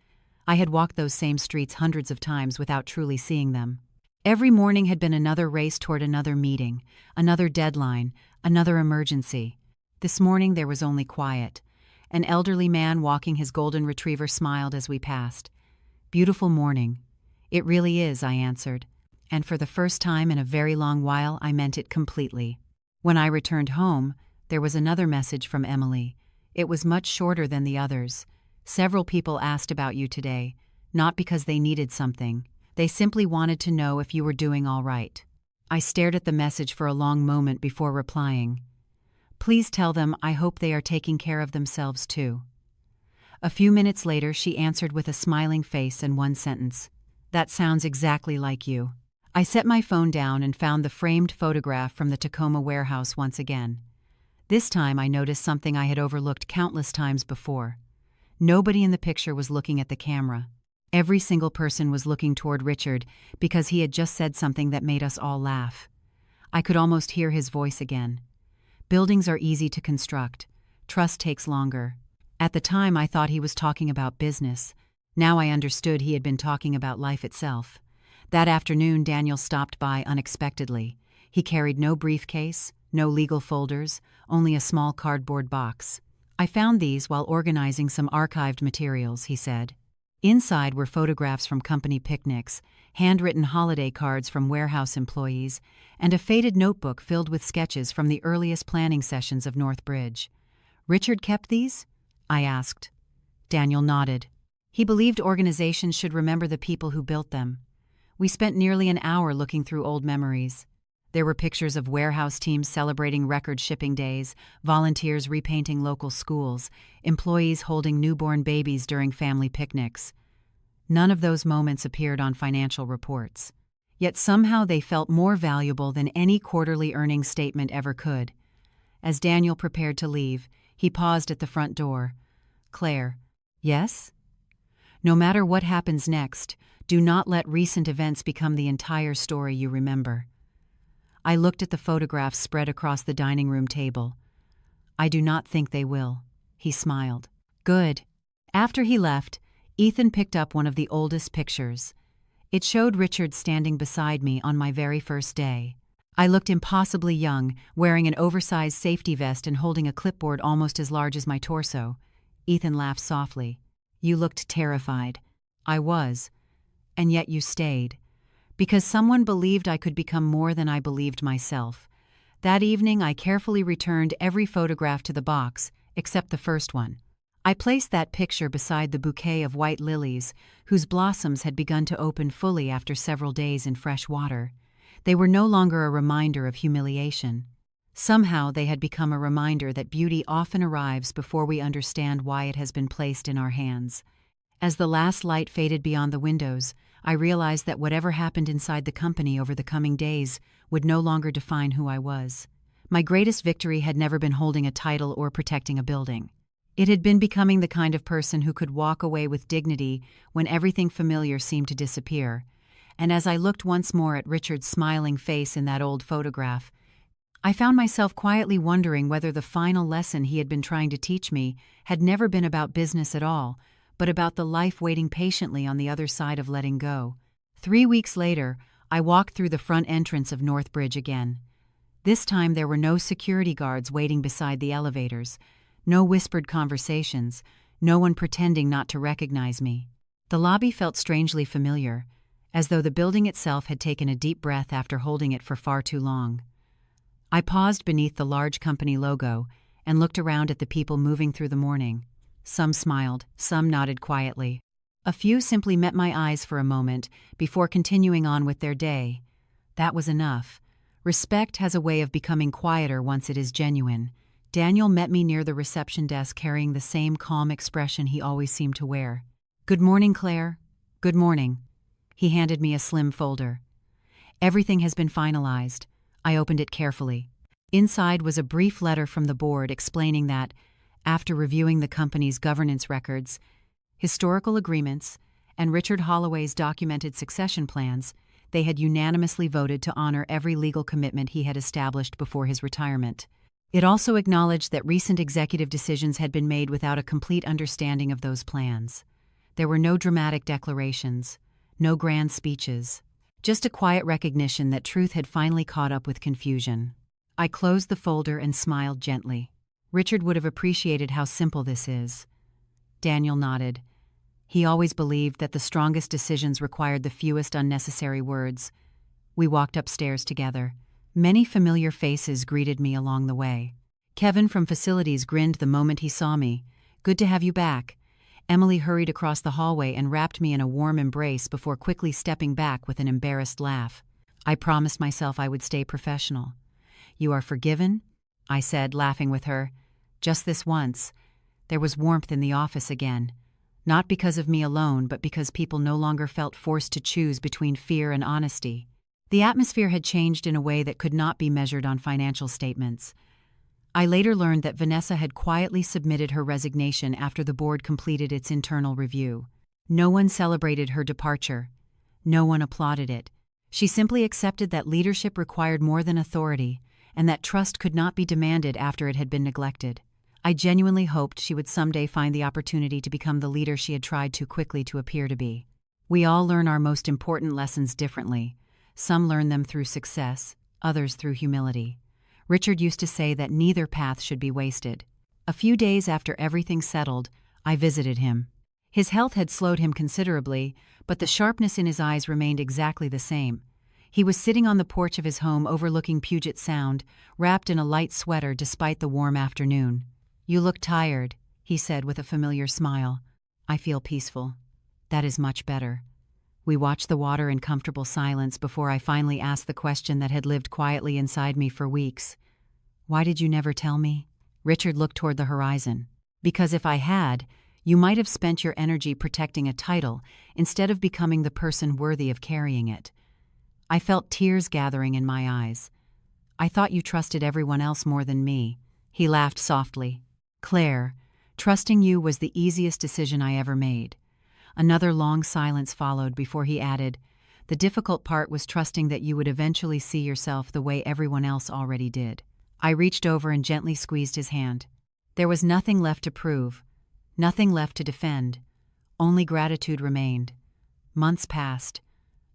I had walked those same streets hundreds of times without truly seeing them. Every morning had been another race toward another meeting, another deadline, another emergency. This morning there was only quiet. An elderly man walking his golden retriever smiled as we passed. Beautiful morning. It really is, I answered. And for the first time in a very long while, I meant it completely. When I returned home, there was another message from Emily. It was much shorter than the others. Several people asked about you today, not because they needed something. They simply wanted to know if you were doing all right. I stared at the message for a long moment before replying. Please tell them I hope they are taking care of themselves too. A few minutes later, she answered with a smiling face and one sentence. That sounds exactly like you. I set my phone down and found the framed photograph from the Tacoma warehouse once again. This time I noticed something I had overlooked countless times before. Nobody in the picture was looking at the camera. Every single person was looking toward Richard because he had just said something that made us all laugh. I could almost hear his voice again. Buildings are easy to construct. Trust takes longer. At the time I thought he was talking about business. Now I understood he had been talking about life itself. That afternoon Daniel stopped by unexpectedly. He carried no briefcase, no legal folders, only a small cardboard box. I found these while organizing some archived materials, he said. Inside were photographs from company picnics, handwritten holiday cards from warehouse employees, and a faded notebook filled with sketches from the earliest planning sessions of North Bridge. Richard kept these? I asked. Daniel nodded. He believed organizations should remember the people who built them. We spent nearly an hour looking through old memories. There were pictures of warehouse teams celebrating record shipping days, volunteers repainting local schools, employees holding newborn babies during family picnics. None of those moments appeared on financial reports. Yet somehow they felt more valuable than any quarterly earnings statement ever could. As Daniel prepared to leave, he paused at the front door. Claire. Yes? No matter what happens next, do not let recent events become the entire story you remember. I looked at the photographs spread across the dining room table. I do not think they will. He smiled. Good. After he left, Ethan picked up one of the oldest pictures. It showed Richard standing beside me on my very first day. I looked impossibly young, wearing an oversized safety vest and holding a clipboard almost as large as my torso. Ethan laughed softly. You looked terrified. I was. And yet you stayed. Because someone believed I could become more than I believed myself. That evening I carefully returned every photograph to the box, except the first one. I placed that picture beside the bouquet of white lilies, whose blossoms had begun to open fully after several days in fresh water. They were no longer a reminder of humiliation. Somehow they had become a reminder that beauty often arrives before we understand why it has been placed in our hands. As the last light faded beyond the windows, I realized that whatever happened inside the company over the coming days would no longer define who I was. My greatest victory had never been holding a title or protecting a building. It had been becoming the kind of person who could walk away with dignity when everything familiar seemed to disappear. And as I looked once more at Richard's smiling face in that old photograph, I found myself quietly wondering whether the final lesson he had been trying to teach me had never been about business at all, but about the life waiting patiently on the other side of letting go. 3 weeks later, I walked through the front entrance of North Bridge again. This time there were no security guards waiting beside the elevators, no whispered conversations, no one pretending not to recognize me. The lobby felt strangely familiar, as though the building itself had taken a deep breath after holding it for far too long. I paused beneath the large company logo and looked around at the people moving through the morning. Some smiled, some nodded quietly. A few simply met my eyes for a moment before continuing on with their day. That was enough. Respect has a way of becoming quieter once it is genuine. Daniel met me near the reception desk carrying the same calm expression he always seemed to wear. Good morning, Claire. Good morning. He handed me a slim folder. Everything has been finalized. I opened it carefully. Inside was a brief letter from the board explaining that, after reviewing the company's governance records, historical agreements, and Richard Holloway's documented succession plans, they had unanimously voted to honor every legal commitment he had established before his retirement. It also acknowledged that recent executive decisions had been made without a complete understanding of those plans. There were no dramatic declarations, no grand speeches, just a quiet recognition that truth had finally caught up with confusion. I closed the folder and smiled gently. Richard would have appreciated how simple this is. Daniel nodded. He always believed that the strongest decisions required the fewest unnecessary words. We walked upstairs together. Many familiar faces greeted me along the way. Kevin from facilities grinned the moment he saw me. "Good to have you back." Emily hurried across the hallway and wrapped me in a warm embrace before quickly stepping back with an embarrassed laugh. I promised myself I would stay professional. "You are forgiven?" I said, laughing with her. "Just this once." There was warmth in the office again. Not because of me alone, but because people no longer felt forced to choose between fear and honesty. The atmosphere had changed in a way that could not be measured on financial statements. I later learned that Vanessa had quietly submitted her resignation after the board completed its internal review. No one celebrated her departure. No one applauded it. She simply accepted that leadership required more than authority, and that trust could not be demanded after it had been neglected. I genuinely hoped she would someday find the opportunity to become the leader she had tried too quickly to appear to be. We all learn our most important lessons differently. Some learn them through success, others through humility. Richard used to say that neither path should be wasted. A few days after everything settled, I visited him. His health had slowed him considerably, but the sharpness in his eyes remained exactly the same. He was sitting on the porch of his home overlooking Puget Sound, wrapped in a light sweater despite the warm afternoon. "You look tired," he said with a familiar smile. "I feel peaceful." "That is much better." We watched the water in comfortable silence before I finally asked the question that had lived quietly inside me for weeks. "Why did you never tell me?" Richard looked toward the horizon. "Because if I had, you might have spent your energy protecting a title instead of becoming the person worthy of carrying it." I felt tears gathering in my eyes. "I thought you trusted everyone else more than me." He laughed softly. "Claire, trusting you was the easiest decision I ever made." Another long silence followed before he added, "The difficult part was trusting that you would eventually see yourself the way everyone else already did." I reached over and gently squeezed his hand. There was nothing left to prove, nothing left to defend. Only gratitude remained. Months passed.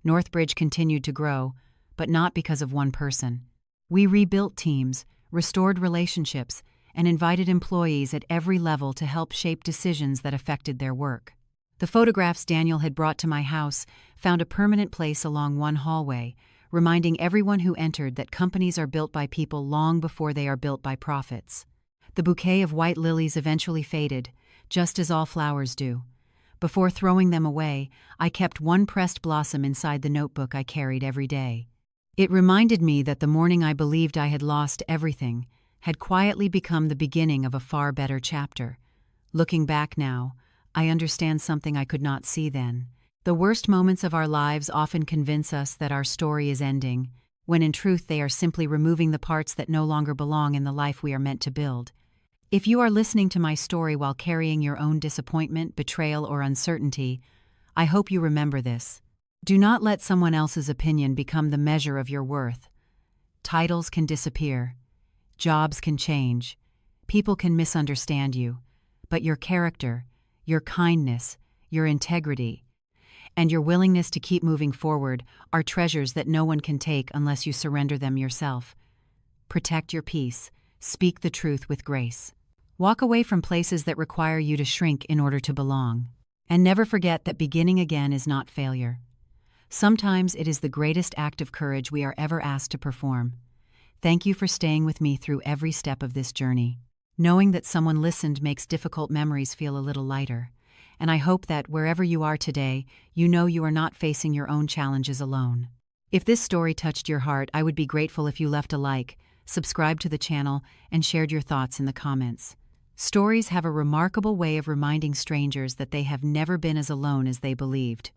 Northbridge continued to grow, but not because of one person. We rebuilt teams, restored relationships, and invited employees at every level to help shape decisions that affected their work. The photographs Daniel had brought to my house found a permanent place along one hallway, reminding everyone who entered that companies are built by people long before they are built by profits. The bouquet of white lilies eventually faded, just as all flowers do. Before throwing them away, I kept one pressed blossom inside the notebook I carried every day. It reminded me that the morning I believed I had lost everything had quietly become the beginning of a far better chapter. Looking back now, I understand something I could not see then. The worst moments of our lives often convince us that our story is ending, when in truth they are simply removing the parts that no longer belong in the life we are meant to build. If you are listening to my story while carrying your own disappointment, betrayal, or uncertainty, I hope you remember this. Do not let someone else's opinion become the measure of your worth. Titles can disappear. Jobs can change. People can misunderstand you. But your character, your kindness, your integrity, and your willingness to keep moving forward are treasures that no one can take unless you surrender them yourself. Protect your peace. Speak the truth with grace. Walk away from places that require you to shrink in order to belong. And never forget that beginning again is not failure. Sometimes it is the greatest act of courage we are ever asked to perform. Thank you for staying with me through every step of this journey. Knowing that someone listened makes difficult memories feel a little lighter. And I hope that wherever you are today, you know you are not facing your own challenges alone. If this story touched your heart, I would be grateful if you left a like, subscribed to the channel, and shared your thoughts in the comments. Stories have a remarkable way of reminding strangers that they have never been as alone as they believed.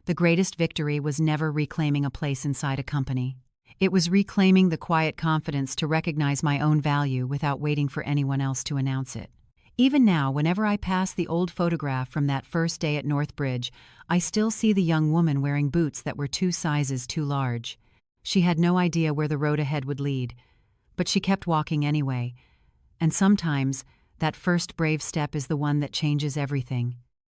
The greatest victory was never reclaiming a place inside a company. It was reclaiming the quiet confidence to recognize my own value without waiting for anyone else to announce it. Even now, whenever I pass the old photograph from that first day at Northbridge, I still see the young woman wearing boots that were 2 sizes too large. She had no idea where the road ahead would lead, but she kept walking anyway. And sometimes, that first brave step is the one that changes everything.